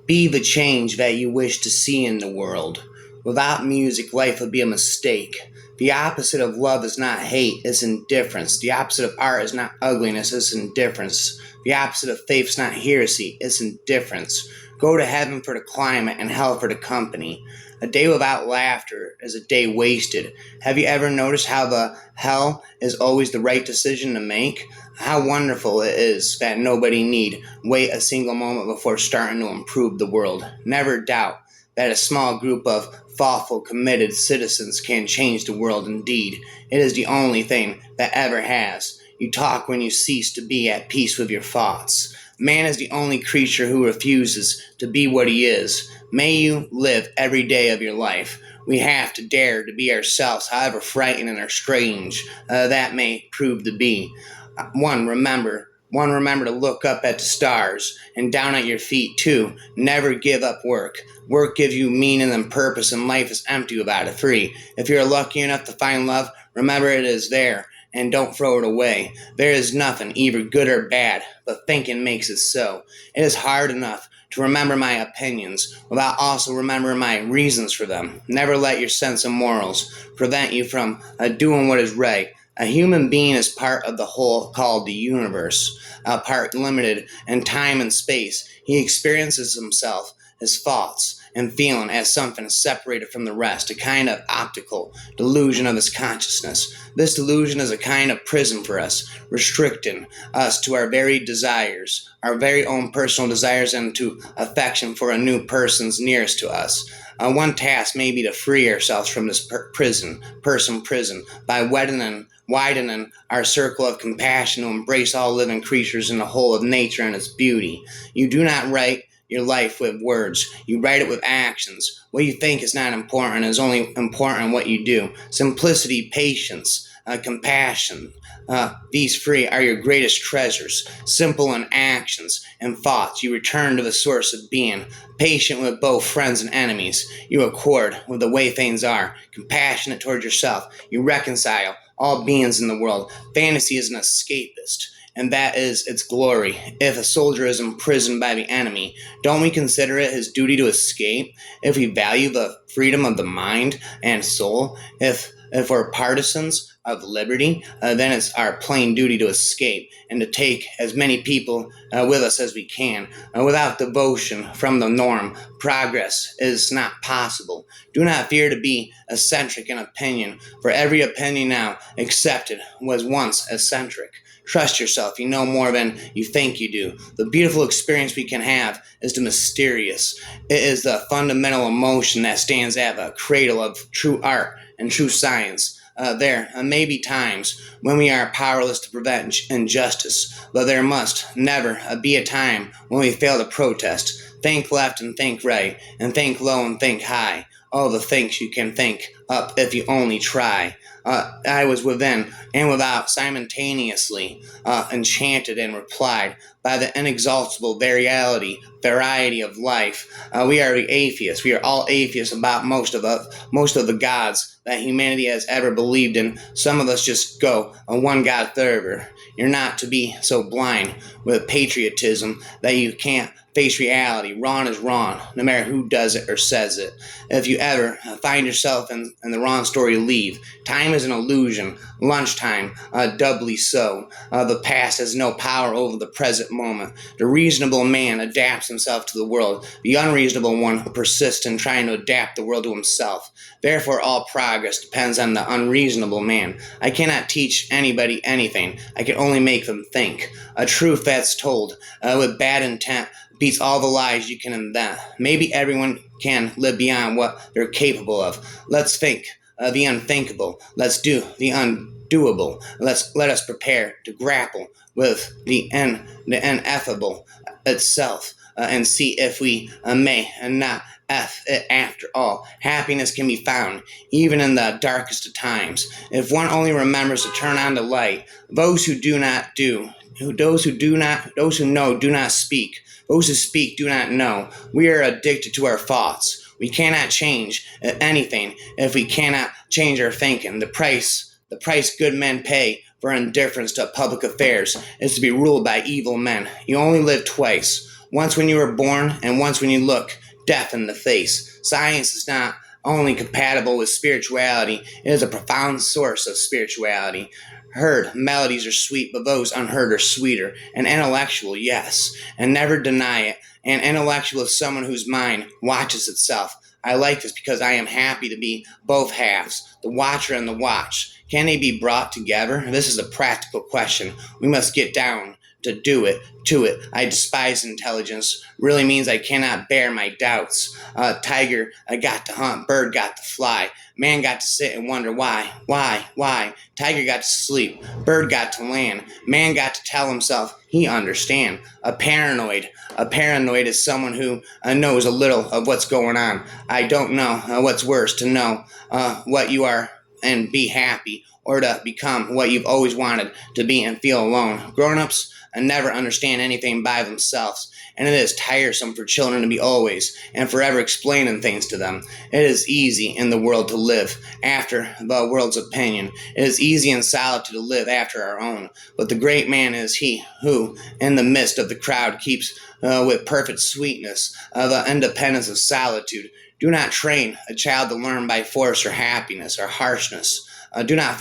Be the change that you wish to see in the world. Without music, life would be a mistake. The opposite of love is not hate, it's indifference. The opposite of art is not ugliness, it's indifference. The opposite of faith is not heresy, it's indifference. Go to heaven for the climate and hell for the company. A day without laughter is a day wasted. Have you ever noticed how the hell is always the right decision to make? How wonderful it is that nobody need wait a single moment before starting to improve the world. Never doubt that a small group of thoughtful, committed citizens can change the world indeed. It is the only thing that ever has. You talk when you cease to be at peace with your thoughts. Man is the only creature who refuses to be what he is. May you live every day of your life. We have to dare to be ourselves, however frightening or strange that may prove to be. Remember to look up at the stars and down at your feet too. Never give up work. Work gives you meaning and purpose, and life is empty without it free. If you're lucky enough to find love, remember it is there, and don't throw it away. There is nothing, either good or bad, but thinking makes it so. It is hard enough to remember my opinions without also remembering my reasons for them. Never let your sense of morals prevent you from doing what is right. A human being is part of the whole called the universe, a part limited in time and space. He experiences himself, his thoughts, and feeling as something separated from the rest, a kind of optical delusion of his consciousness. This delusion is a kind of prison for us, restricting us to our very desires, our very own personal desires, and to affection for a new person's nearest to us. One task may be to free ourselves from this prison by widening our circle of compassion to embrace all living creatures in the whole of nature and its beauty. You do not write your life with words. You write it with actions. What you think is not important is only important what you do. Simplicity, patience, compassion. These three are your greatest treasures. Simple in actions and thoughts, you return to the source of being. Patient with both friends and enemies, you accord with the way things are. Compassionate toward yourself, you reconcile all beings in the world. Fantasy is an escapist, and that is its glory. If a soldier is imprisoned by the enemy, don't we consider it his duty to escape? If we value the freedom of the mind and soul, if we're partisans of liberty, then it's our plain duty to escape and to take as many people with us as we can. Without devotion from the norm, progress is not possible. Do not fear to be eccentric in opinion, for every opinion now accepted was once eccentric. Trust yourself. You know more than you think you do. The beautiful experience we can have is the mysterious. It is the fundamental emotion that stands at the cradle of true art and true science. There may be times when we are powerless to prevent injustice, but there must never be a time when we fail to protest. Think left and think right, and think low and think high. All the things you can think up if you only try. I was within and without simultaneously, enchanted and replied by the inexhaustible variety of life. We are the atheists. We are all atheists about most of the gods that humanity has ever believed in. Some of us just go a one God fervor. You're not to be so blind with patriotism that you can't face reality. Wrong is wrong, no matter who does it or says it. If you ever find yourself in the wrong story, leave. Time is an illusion. Lunchtime, doubly so. The past has no power over the present moment. The reasonable man adapts himself to the world. The unreasonable one persists in trying to adapt the world to himself. Therefore, all progress depends on the unreasonable man. I cannot teach anybody anything. I can only make them think. A truth that's told with bad intent beats all the lies you can invent. Maybe everyone can live beyond what they're capable of. Let's think the unthinkable. Let's do the undoable. Let us prepare to grapple with the ineffable itself and see if we may and not it after all. Happiness can be found even in the darkest of times if one only remembers to turn on the light. Those who know do not speak. Those who speak do not know. We are addicted to our thoughts. We cannot change anything if we cannot change our thinking. The price good men pay for indifference to public affairs is to be ruled by evil men. You only live twice. once when you were born and once when you look death in the face. Science is not only compatible with spirituality, it is a profound source of spirituality. Heard melodies are sweet, but those unheard are sweeter. An intellectual, yes, and never deny it. An intellectual is someone whose mind watches itself. I like this because I am happy to be both halves, the watcher and the watched. Can they be brought together? This is a practical question. We must get down to do it, to it. I despise intelligence. Really means I cannot bear my doubts. Tiger got to hunt, bird got to fly. Man got to sit and wonder why. Tiger got to sleep, bird got to land. Man got to tell himself he understand. A paranoid is someone who knows a little of what's going on. I don't know what's worse, to know what you are and be happy, or to become what you've always wanted to be and feel alone. Grown-ups never understand anything by themselves, and it is tiresome for children to be always and forever explaining things to them. It is easy in the world to live after the world's opinion. It is easy in solitude to live after our own. But the great man is he who, in the midst of the crowd, keeps with perfect sweetness the independence of solitude. Do not train a child to learn by force or happiness or harshness. Do not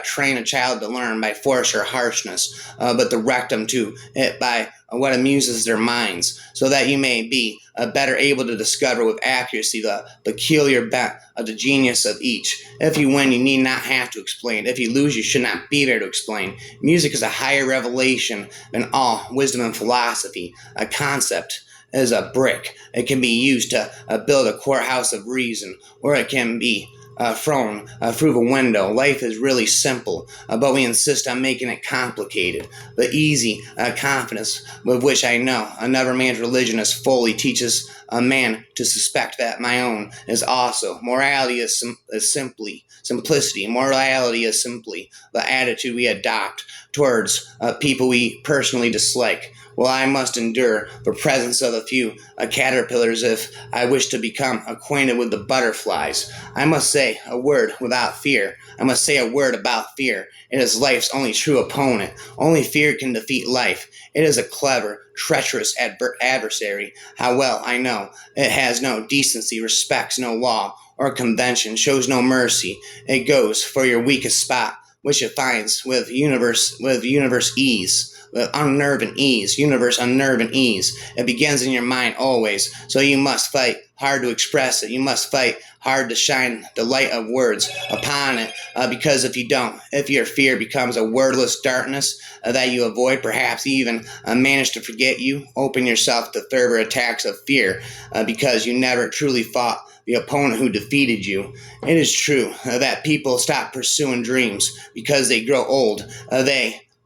train a child to learn by force or harshness, but direct them to it by what amuses their minds, so that you may be better able to discover with accuracy the peculiar bent of the genius of each. If you win, you need not have to explain. If you lose, you should not be there to explain. Music is a higher revelation than all wisdom and philosophy. A concept is a brick. It can be used to build a courthouse of reason, or it can be thrown through the window. Life is really simple, but we insist on making it complicated. The easy confidence with which I know another man's religion as fully teaches a man to suspect that my own is also. Morality is simplicity. Morality is simply the attitude we adopt towards people we personally dislike. Well, I must endure the presence of a few caterpillars if I wish to become acquainted with the butterflies. I must say a word without fear. I must say a word about fear. It is life's only true opponent. Only fear can defeat life. It is a clever, treacherous adversary. How well I know. It has no decency, respects no law or convention, shows no mercy. It goes for your weakest spot, which it finds with universe ease. Unnerving ease, universe unnerving ease. It begins in your mind always, so you must fight hard to express it. You must fight hard to shine the light of words upon it, because if you don't, if your fear becomes a wordless darkness that you avoid, perhaps even manage to forget, you open yourself to further attacks of fear, because you never truly fought the opponent who defeated you. It is true that people stop pursuing dreams because they grow old.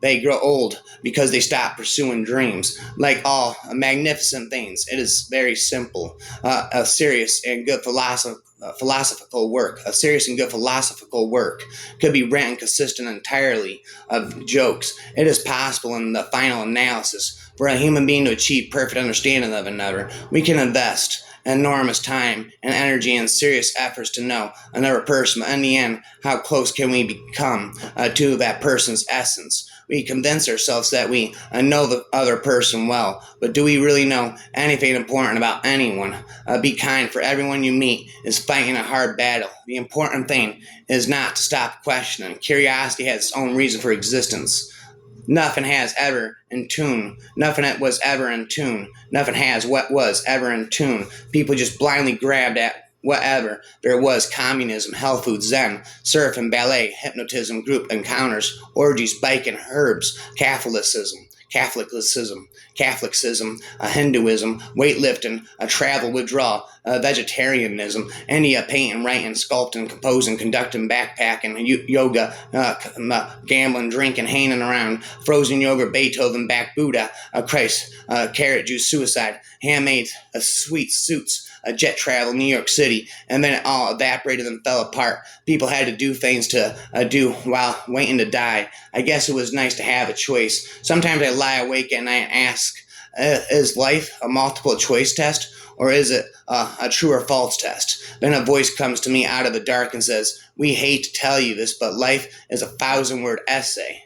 They grow old because they stop pursuing dreams. Like all magnificent things, it is very simple. A serious and good philosophical work could be written consistent entirely of jokes. It is possible in the final analysis for a human being to achieve perfect understanding of another. We can invest enormous time and energy and serious efforts to know another person, but in the end, how close can we become to that person's essence? We convince ourselves that we know the other person well, but do we really know anything important about anyone? Be kind, for everyone you meet is fighting a hard battle. The important thing is not to stop questioning. Curiosity has its own reason for existence. Nothing has ever in tune. Nothing that was ever in tune. Nothing has what was ever in tune. People just blindly grabbed at whatever there was: communism, health food, Zen, surf and ballet, hypnotism, group encounters, orgies, biking, herbs, Catholicism, Hinduism, weightlifting, travel withdrawal, vegetarianism, India, painting, writing, sculpting, composing, conducting, backpacking, yoga, gambling, drinking, hanging around, frozen yogurt, Beethoven, back Buddha, Christ, carrot juice, suicide, handmade, sweet suits, jet travel, New York City, and then it all evaporated and fell apart. People had to do things to do while waiting to die. I guess it was nice to have a choice. Sometimes I lie awake at night and ask, is life a multiple choice test, or is it a true or false test? Then a voice comes to me out of the dark and says, we hate to tell you this, but life is a 1,000-word essay.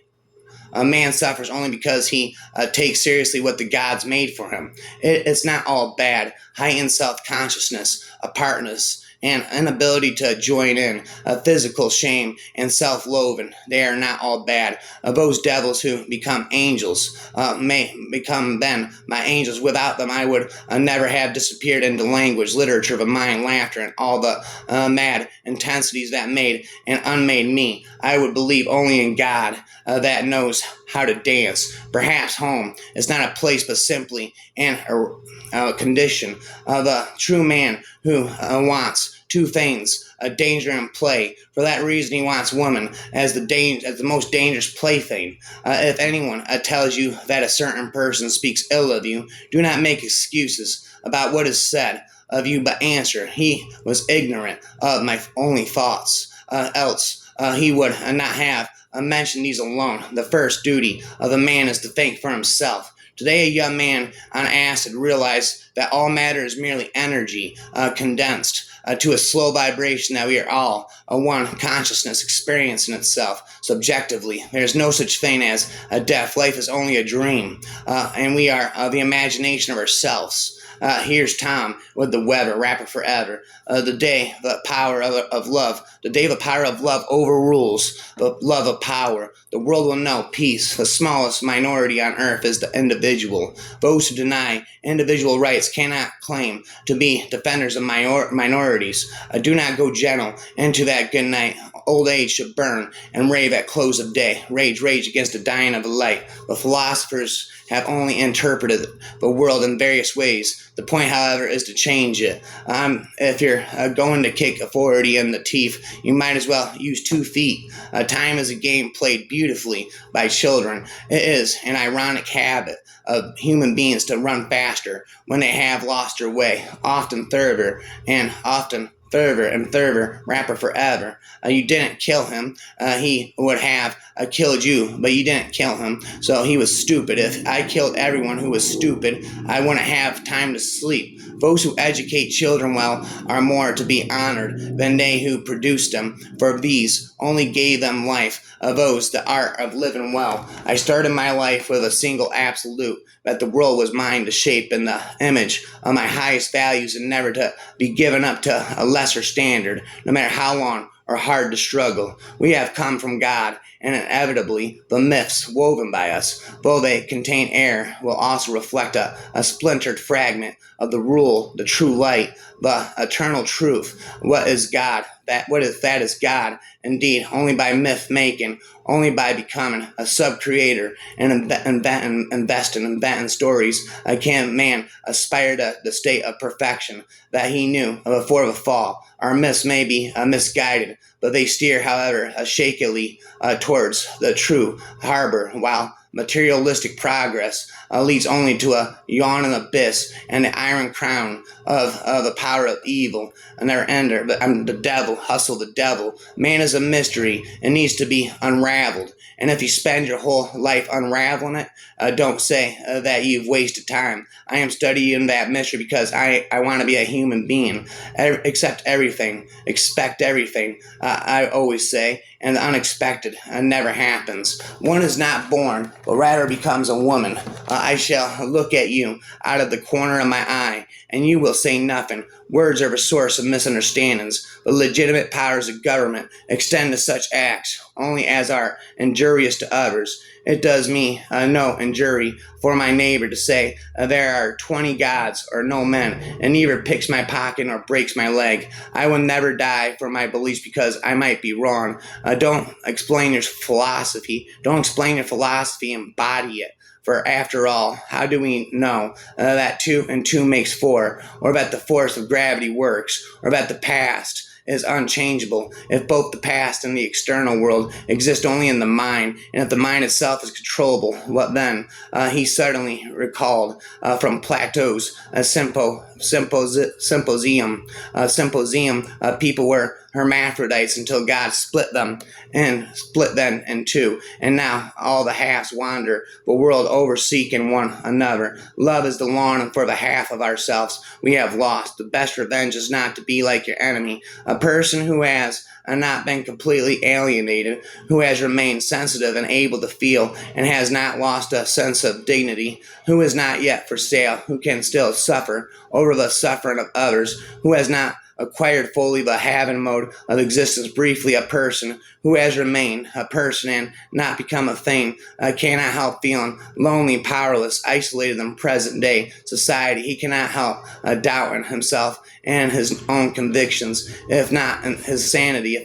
A man suffers only because he takes seriously what the gods made for him. It's not all bad. Heightened self-consciousness, apartness, and inability to join in, physical shame, and self-loathing. They are not all bad. Those devils who become angels may become then my angels. Without them, I would never have disappeared into language, literature, the mind, laughter, and all the mad intensities that made and unmade me. I would believe only in God that knows how to dance. Perhaps home is not a place, but simply a condition of a true man who wants two things, danger and play. For that reason, he wants woman as the most dangerous plaything. If anyone tells you that a certain person speaks ill of you, do not make excuses about what is said of you, but answer, he was ignorant of my only thoughts. Else he would not have mentioned these alone. The first duty of a man is to think for himself. Today, a young man on acid realized that all matter is merely energy condensed to a slow vibration, that we are all one consciousness experiencing itself subjectively. There is no such thing as a death. Life is only a dream, and we are the imagination of ourselves. Here's Tom with the Weber, rapper forever. The day the power of love, the day the power of love overrules the love of power, the world will know peace. The smallest minority on earth is the individual. Those who deny individual rights cannot claim to be defenders of minorities. Do not go gentle into that good night. Old age should burn and rave at close of day. Rage against the dying of the light. The philosophers have only interpreted the world in various ways. The point, however, is to change it. If you're going to kick a 40 in the teeth, you might as well use 2 feet. Time is a game played beautifully by children. It is an ironic habit of human beings to run faster when they have lost their way, often fervor, rapper forever. You didn't kill him. He would have killed you, but you didn't kill him, so he was stupid. If I killed everyone who was stupid, I wouldn't have time to sleep. Those who educate children well are more to be honored than they who produced them, for these only gave them life. Those the art of living well. I started my life with a single absolute, that the world was mine to shape in the image of my highest values and never to be given up to a lesser standard, no matter how long or hard the struggle. We have come from God, and inevitably the myths woven by us, though they contain error, will also reflect a splintered fragment of the rule, the true light, the eternal truth. What is God? That is God, indeed, only by myth making, only by becoming a sub-creator and inventing stories, can man aspire to the state of perfection that he knew before the fall. Our myths may be misguided, but they steer, however, shakily towards the true harbor, while materialistic progress leads only to a yawning abyss and the iron crown of the power of evil. And never ender, but I'm the devil, hustle the devil. Man is a mystery and needs to be unraveled. And if you spend your whole life unraveling it, don't say that you've wasted time. I am studying that mystery because I want to be a human being. Accept everything, expect everything, I always say, and the unexpected never happens. One is not born, but rather becomes a woman. I shall look at you out of the corner of my eye, and you will say nothing. Words are the source of misunderstandings. The legitimate powers of government extend to such acts only as are injurious to others. It does me no injury for my neighbor to say there are 20 gods or no men, and neither picks my pocket nor breaks my leg. I will never die for my beliefs because I might be wrong. Don't explain your philosophy. Don't explain your philosophy, embody it. For after all, how do we know that 2 and 2 makes 4, or that the force of gravity works, or that the past is unchangeable? If both the past and the external world exist only in the mind, and if the mind itself is controllable, what then? He suddenly recalled from Plato's symposium. People were hermaphrodites until God split them in 2, and now all the halves wander the world over seeking one another. Love is the longing for the half of ourselves we have lost. The best revenge is not to be like your enemy. A person who has not been completely alienated, who has remained sensitive and able to feel, and has not lost a sense of dignity, who is not yet for sale, who can still suffer over the suffering of others, who has not acquired fully the having mode of existence, briefly a person, who has remained a person and not become a thing, cannot help feeling lonely, powerless, isolated in present day society. He cannot help doubting himself and his own convictions. If not his sanity,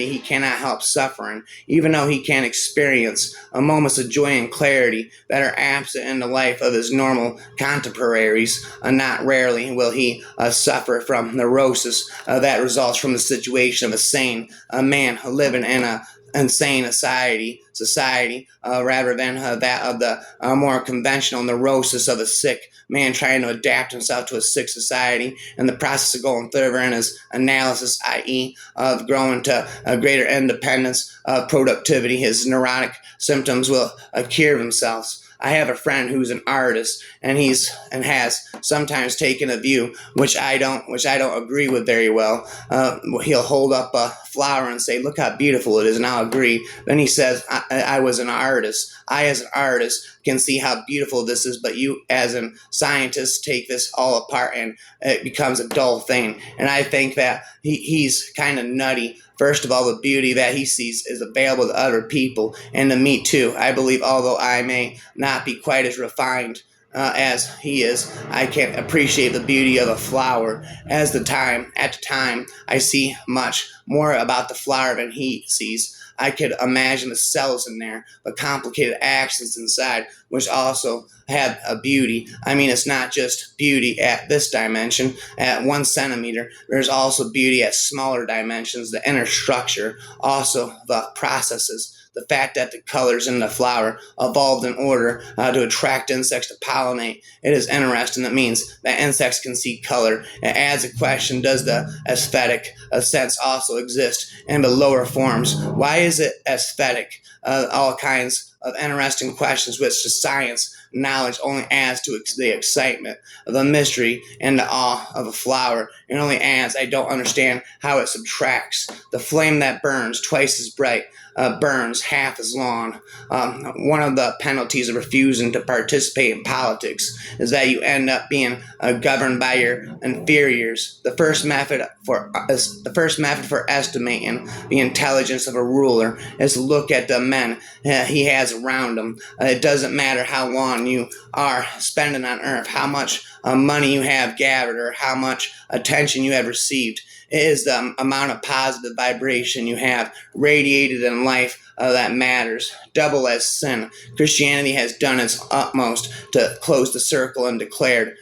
he cannot help suffering, even though he can experience moments of joy and clarity that are absent in the life of his normal contemporaries. Not rarely will he suffer from neurosis that results from the situation of a sane man living in a insane society rather than that of the more conventional neurosis of a sick man trying to adapt himself to a sick society. In the process of going further in his analysis, i.e., of growing to a greater independence of productivity, his neurotic symptoms will cure themselves. I have a friend who's an artist, and has sometimes taken a view which I don't agree with very well. He'll hold up a flower and say, "Look how beautiful it is," and I'll agree. Then he says, "I was an artist. I, as an artist, can see how beautiful this is, but you, as a scientist, take this all apart, and it becomes a dull thing." And I think that he's kind of nutty. First of all, the beauty that he sees is available to other people and to me too. I believe, although I may not be quite as refined as he is, I can appreciate the beauty of a flower. At the time, I see much more about the flower than he sees. I could imagine the cells in there, the complicated actions inside, which also have a beauty. I mean, it's not just beauty at this dimension, at 1 centimeter. There's also beauty at smaller dimensions, the inner structure, also the processes. The fact that the colors in the flower evolved in order to attract insects to pollinate. It is interesting. That means that insects can see color. It adds a question: does the aesthetic sense also exist in the lower forms? Why is it aesthetic? All kinds of interesting questions which the science knowledge only adds to the excitement, the mystery, and the awe of a flower. It only adds. I don't understand how it subtracts. The flame that burns twice as bright burns half as long. One of the penalties of refusing to participate in politics is that you end up being governed by your inferiors. The first method for estimating the intelligence of a ruler is to look at the men he has around him. It doesn't matter how long you are spending on earth, how much money you have gathered, or how much attention you have received. It is the amount of positive vibration you have radiated in life that matters. Double as sin. Christianity has done its utmost to close the circle and declared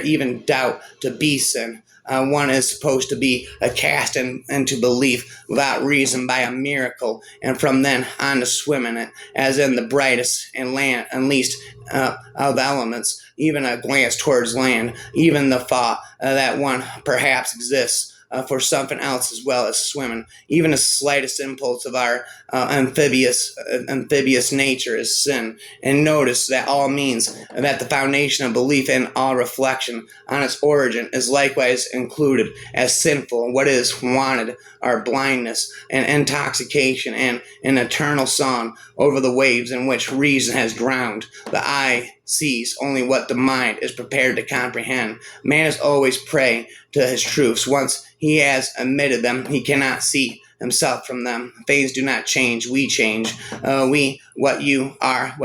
even doubt to be sin. One is supposed to be cast into belief without reason by a miracle, and from then on to swim in it, as in the brightest and least of elements. Even a glance towards land, even the thought that one perhaps exists for something else as well as swimming. Even the slightest impulse of our amphibious nature is sin. And notice that all means that the foundation of belief and all reflection on its origin is likewise included as sinful. What is wanted are blindness and intoxication and an eternal song over the waves in which reason has drowned. The eye sees only what the mind is prepared to comprehend. Man is always prey to his truths. Once he has admitted them, he cannot see himself from them. Things do not change. We change. What you are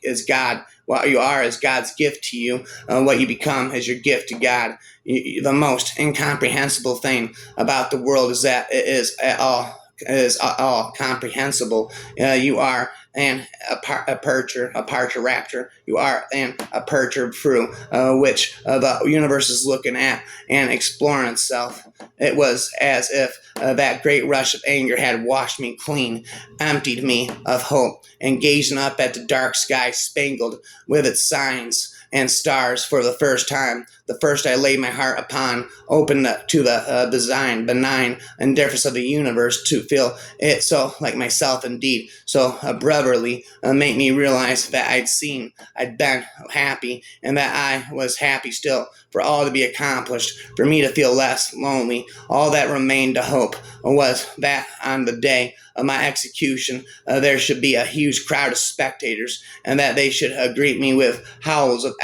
is God. What you are is God's gift to you. What you become is your gift to God. The most incomprehensible thing about the world is that it is all comprehensible. You are an aperture raptor. You are an aperture through which the universe is looking at and exploring itself. It was as if that great rush of anger had washed me clean, emptied me of hope, and gazing up at the dark sky spangled with its signs and stars for the first time, The first I laid my heart upon, open to the benign indifference of the universe, to feel it so like myself indeed, so brotherly, made me realize that I'd been happy, and that I was happy still, for all to be accomplished, for me to feel less lonely. All that remained to hope was that on the day of my execution, there should be a huge crowd of spectators, and that they should greet me with howls of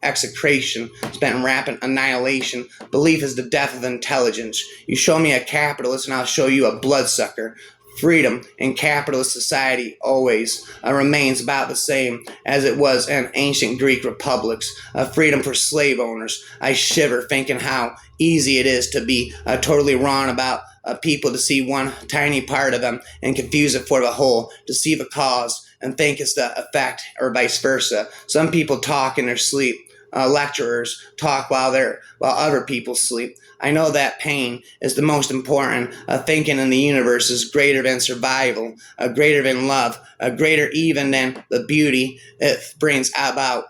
execration, spent rapid annihilation. Belief is the death of intelligence. You show me a capitalist, and I'll show you a bloodsucker. Freedom in capitalist society always remains about the same as it was in ancient Greek republics. Freedom for slave owners. I shiver thinking how easy it is to be totally wrong about people, to see one tiny part of them and confuse it for the whole, to see the cause and think it's the effect, or vice versa. Some people talk in their sleep. Lecturers talk while other people sleep. I know that pain is the most important. Thinking in the universe is greater than survival, greater than love, greater even than the beauty it brings about.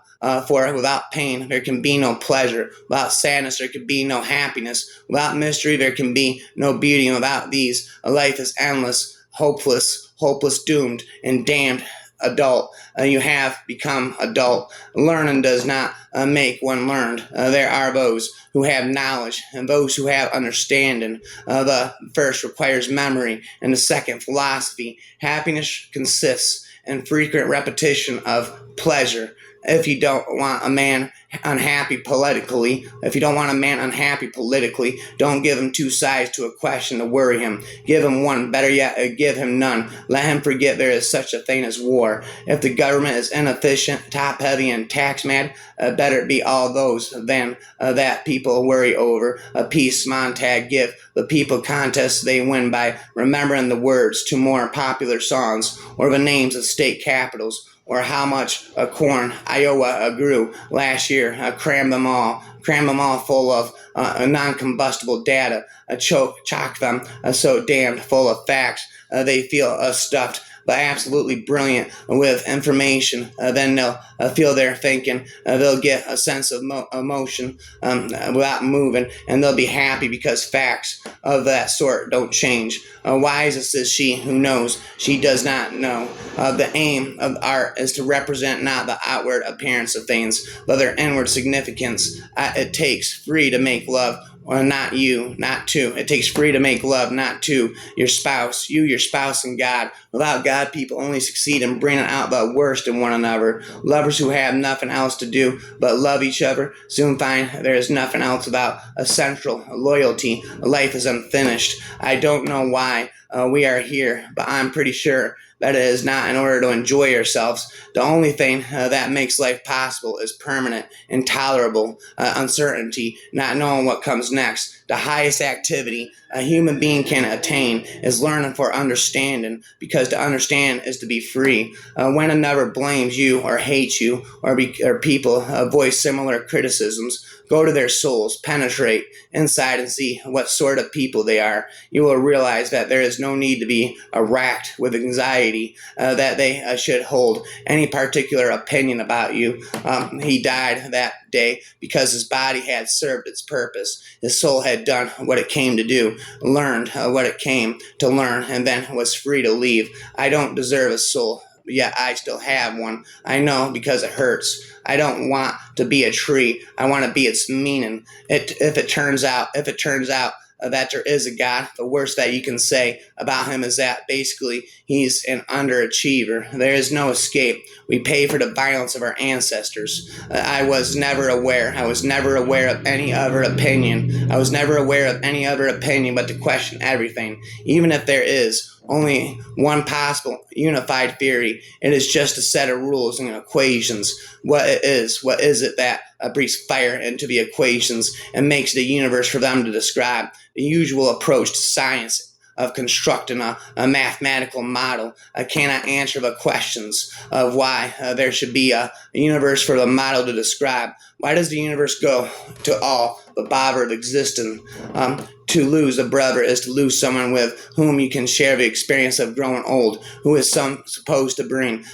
For without pain, there can be no pleasure. Without sadness, there can be no happiness. Without mystery, there can be no beauty. And without these, life is endless, hopeless, doomed, and damned. Adult, you have become adult. Learning does not make one learned. There are those who have knowledge and those who have understanding. The first requires memory, and the second philosophy. Happiness consists in frequent repetition of pleasure. If you don't want a man unhappy politically, don't give him two sides to a question to worry him. Give him one, better yet, give him none. Let him forget there is such a thing as war. If the government is inefficient, top-heavy, and tax-mad, better it be all those than that people worry over. A peace Montag give the people contests they win by remembering the words to more popular songs, or the names of state capitals, or how much corn Iowa grew last year. Cram them all full of non-combustible data. Chock them so damned full of facts. They feel stuffed, but absolutely brilliant with information. Then they'll feel their thinking. They'll get a sense of emotion without moving, and they'll be happy because facts of that sort don't change. Wisest is she who knows she does not know. The aim of art is to represent not the outward appearance of things, but their inward significance. It takes free to make love, or not you, not to. It takes free to make love, not to your spouse. You, your spouse, and God. Without God, people only succeed in bringing out the worst in one another. Lovers who have nothing else to do but love each other soon find there is nothing else about essential loyalty. Life is unfinished. I don't know why we are here, but I'm pretty sure that it is not in order to enjoy ourselves. The only thing that makes life possible is permanent, intolerable uncertainty, not knowing what comes next. The highest activity a human being can attain is learning for understanding, because to understand is to be free. When another blames you or hates you, or people voice similar criticisms, go to their souls, penetrate inside, and see what sort of people they are. You will realize that there is no need to be racked with anxiety that they should hold any particular opinion about you. He died that day because his body had served its purpose. His soul had done what it came to do, learned what it came to learn, and then was free to leave. I don't deserve a soul, yet I still have one. I know because it hurts. I don't want to be a tree. I want to be its meaning. If it turns out that there is a God, the worst that you can say about him is that basically he's an underachiever. There is no escape. We pay for the violence of our ancestors. I was never aware of any other opinion. I was never aware of any other opinion but to question everything. Even if there is only one possible unified theory, it is just a set of rules and equations. What is it that breathes fire into the equations and makes the universe for them to describe? The usual approach to science of constructing a mathematical model cannot answer the questions of why there should be a universe for the model to describe. Why does the universe go to all the bother of existing? To lose a brother is to lose someone with whom you can share the experience of growing old, who is supposed to bring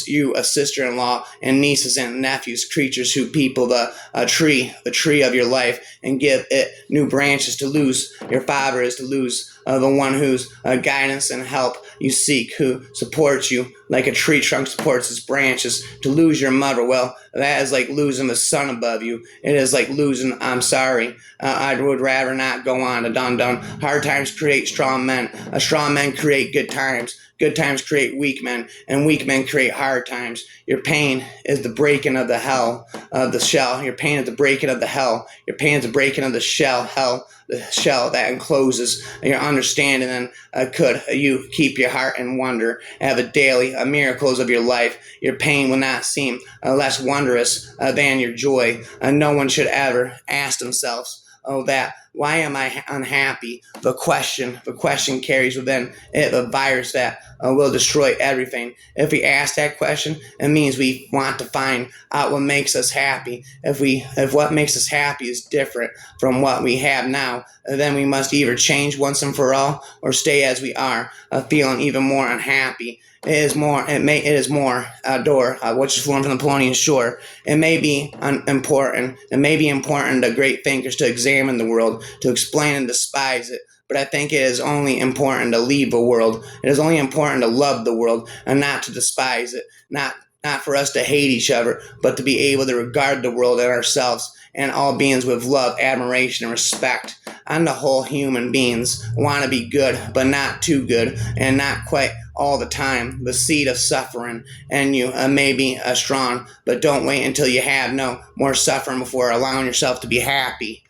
you a sister-in-law and nieces and nephews, creatures who people the tree of your life, and give it new branches. To lose your father is to lose the one whose guidance and help you seek, who supports you like a tree trunk supports its branches. To lose your mother, well, that is like losing the sun above you. It is like losing, I'm sorry, I would rather not go on. A dun. Hard times create strong men. Strong men create good times. Good times create weak men, and weak men create hard times. Your pain is the breaking of the hell of the shell. Your pain is the breaking of the hell. Your pain is the breaking of the shell. The shell that encloses your understanding. And could you keep your heart in wonder at the daily miracles of your life, your pain will not seem less wondrous than your joy. No one should ever ask themselves, oh, that why am I unhappy? The question carries within it the virus that will destroy everything. If we ask that question, it means we want to find out what makes us happy. If what makes us happy is different from what we have now, then we must either change once and for all, or stay as we are, feeling even more unhappy. It is more, which is formed from the Polonian shore. It may be important to great thinkers to examine the world, to explain and despise it. But I think it is only important to leave the world. It is only important to love the world and not to despise it. Not for us to hate each other, but to be able to regard the world and ourselves and all beings with love, admiration, and respect. On the whole, human beings want to be good, but not too good, and not quite all the time. The seed of suffering and you may be strong, but don't wait until you have no more suffering before allowing yourself to be happy.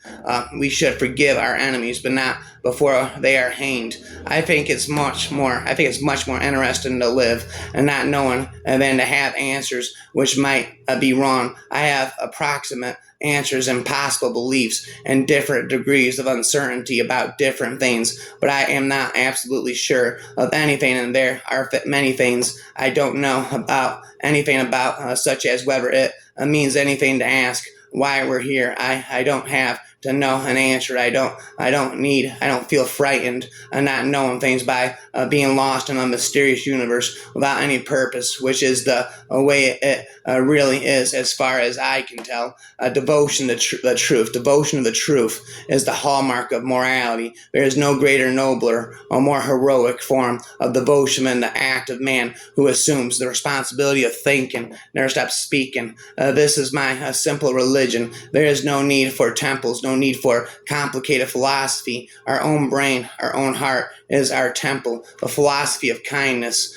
We should forgive our enemies, but not before they are hanged. I think it's much more interesting to live and not knowing than to have answers which might be wrong. I have approximate answers and possible beliefs and different degrees of uncertainty about different things, but I am not absolutely sure of anything, and there are many things I don't know about anything about, such as whether it means anything to ask why we're here. I don't have to know an answer. I don't feel frightened not knowing things by being lost in a mysterious universe without any purpose, which is the way it really is as far as I can tell. Devotion to the truth. Devotion to the truth is the hallmark of morality. There is no greater, nobler, or more heroic form of devotion than the act of man who assumes the responsibility of thinking, never stops speaking. This is my simple religion. There is no need for temples, no need for complicated philosophy. Our own brain, our own heart is our temple. The philosophy of kindness.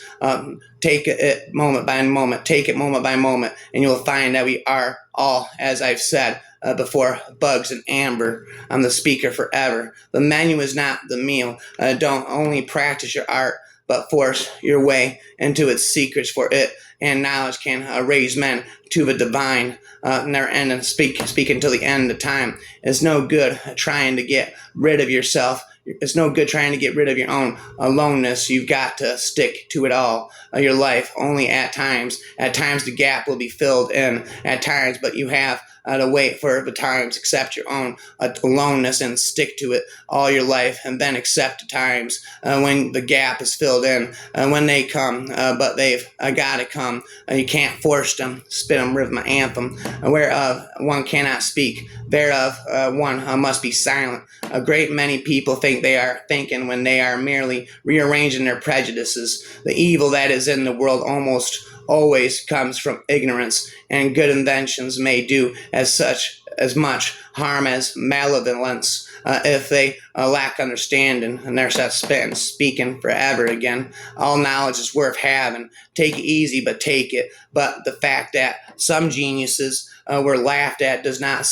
Take it moment by moment, and you'll find that we are all, as I've said before, bugs in amber. I'm the speaker forever. The menu is not the meal. Don't only practice your art, but force your way into its secrets, for it and knowledge can raise men to the divine. Never end and speak until the end of time. It's no good trying to get rid of yourself. It's no good trying to get rid of your own aloneness. You've got to stick to it all your life. Only at times the gap will be filled in at times, but you have to wait for the times, accept your own aloneness and stick to it all your life, and then accept the times when the gap is filled in, when they come, but they've got to come. You can't force them. Spit them, rhythm, anthem, whereof one cannot speak, thereof one must be silent. A great many people think they are thinking when they are merely rearranging their prejudices. The evil that is in the world almost always comes from ignorance, and good inventions may do as much harm as malevolence if they lack understanding. And there's that spitting, speaking forever again. All knowledge is worth having. Take it easy, but take it. But the fact that some geniuses were laughed at does not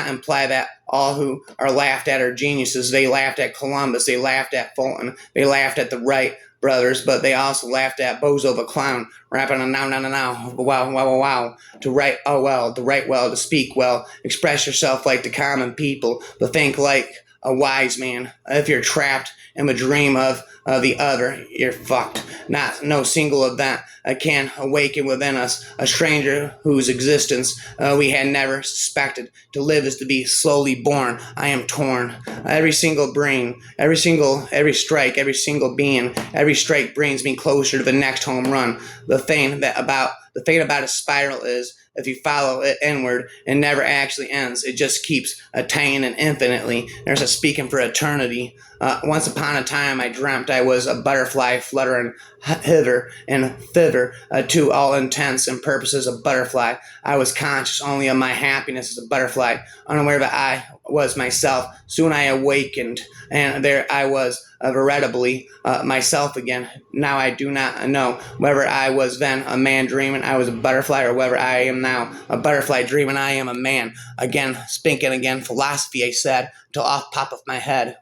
imply that all who are laughed at are geniuses. They laughed at Columbus. They laughed at Fulton. They laughed at the Wright brothers, but they also laughed at Bozo the Clown, rapping a now, wow, to write well, to speak well, express yourself like the common people, to think like a wise man. If you're trapped in the dream of the other, you're fucked. Not no single event can awaken within us a stranger whose existence we had never suspected. To live is to be slowly born. I am torn. Every single brain, every strike, every single being, every strike brings me closer to the next home run. The thing about a spiral is, if you follow it inward, it never actually ends. It just keeps attaining infinitely. There's a speaking for eternity. Once upon a time, I dreamt I was a butterfly fluttering hither and thither. To all intents and purposes, a butterfly. I was conscious only of my happiness as a butterfly, unaware that I was myself. Soon I awakened, and there I was, veritably myself again. Now I do not know whether I was then a man dreaming I was a butterfly, or whether I am now a butterfly dreaming I am a man. Again, speaking again, philosophy, I said, till off pop of my head.